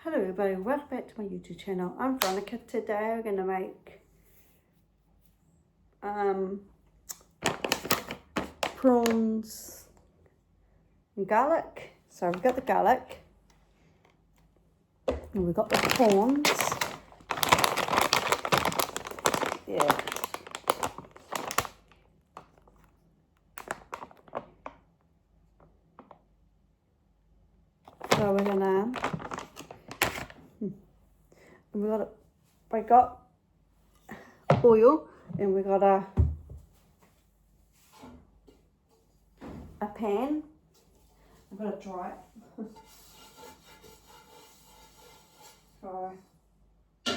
Hello everybody, welcome back to my YouTube channel. I'm Veronica. Today we're going to make prawns and garlic. So we've got the garlic and we've got the prawns. Yeah. So we're gonna we got oil and we got a pan. I'm gonna dry it. So we've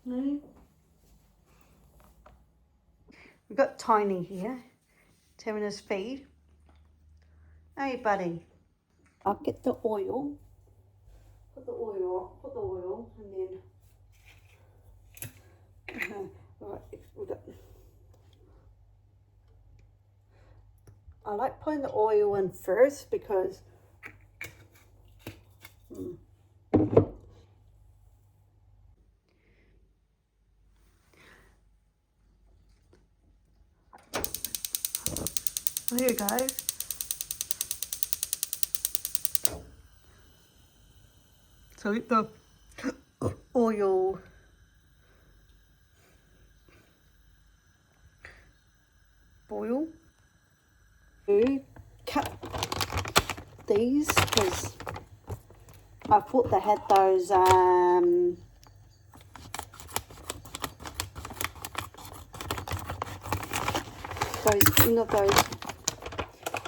been we've got Tiny here having his feed. Hey buddy. I'll get the oil. Put the oil and then right, we got, I like putting the oil in first because there you go. So let the oil boil. Cut these because I thought they had those you know, those.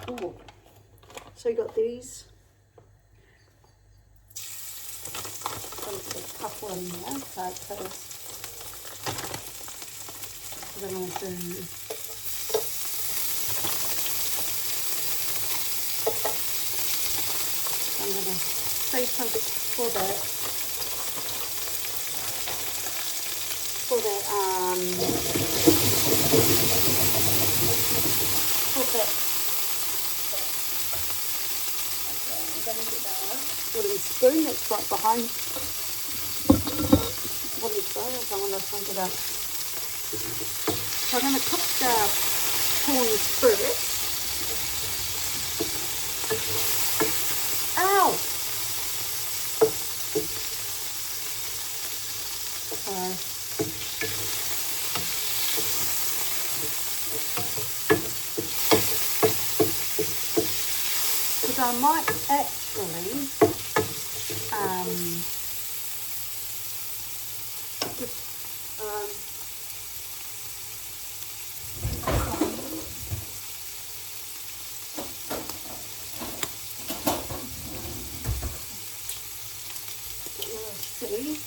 Oh, so you got these. I'm going to put a couple in there, because we're going to do. I'm going to save something for that for that. Okay, I'm going to get that wooden spoon that's right behind. Wooden spoon, I don't want to get up. So I'm going to cook the prawns first. Ow! Because I might actually see.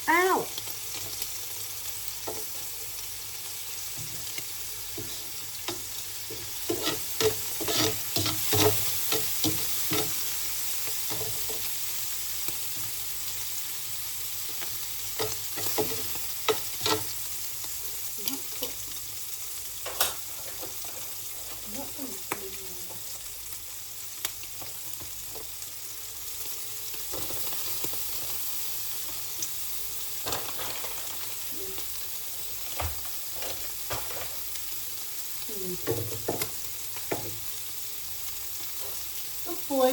Ow! Good boy.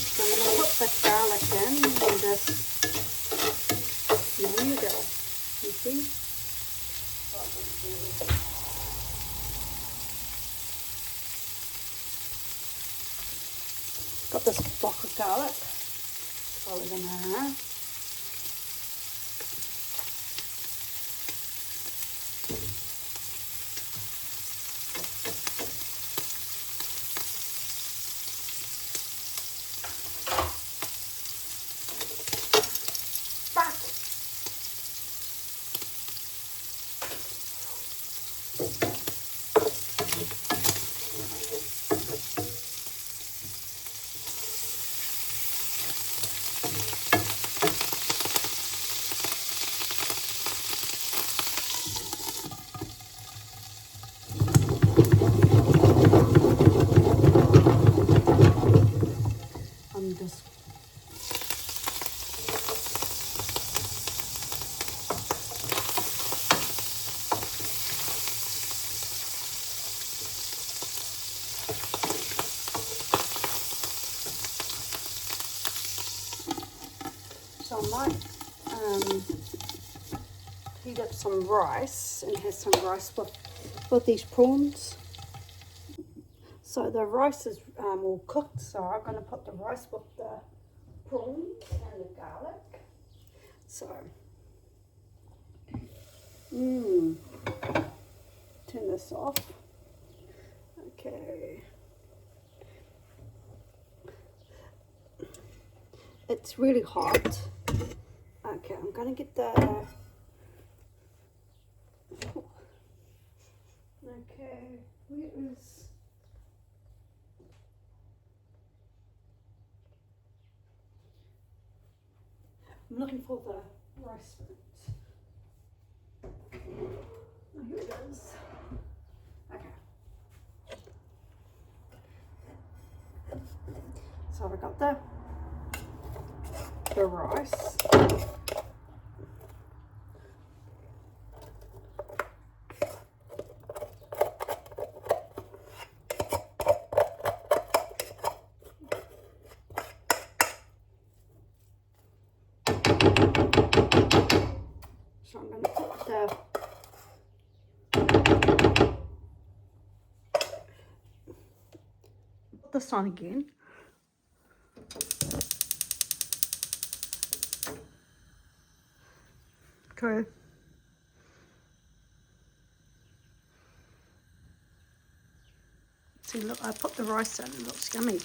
So I'm going to put the garlic in and just, there you go. You see? Got this block of garlic. So we're going to I might heat up some rice and have some rice with these prawns. So the rice is all cooked, so I'm going to put the rice with the prawns and the garlic. So, turn this off. Okay. It's really hot. Okay, I'm going to get the... Okay, where is... I'm looking for the rice spoons. Oh, here it is. Okay. So I've got the rice. So I'm going to put this on again. Okay. See, look, I put the rice in, it looks yummy.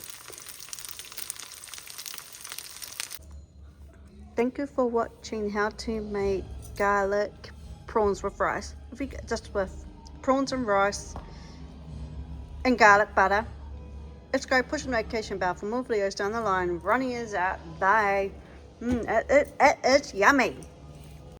Thank you for watching how to make garlic prawns with rice. If you get just with prawns and rice and garlic butter. Subscribe, push the notification bell for more videos down the line. Ronnie is out. Bye. It's yummy.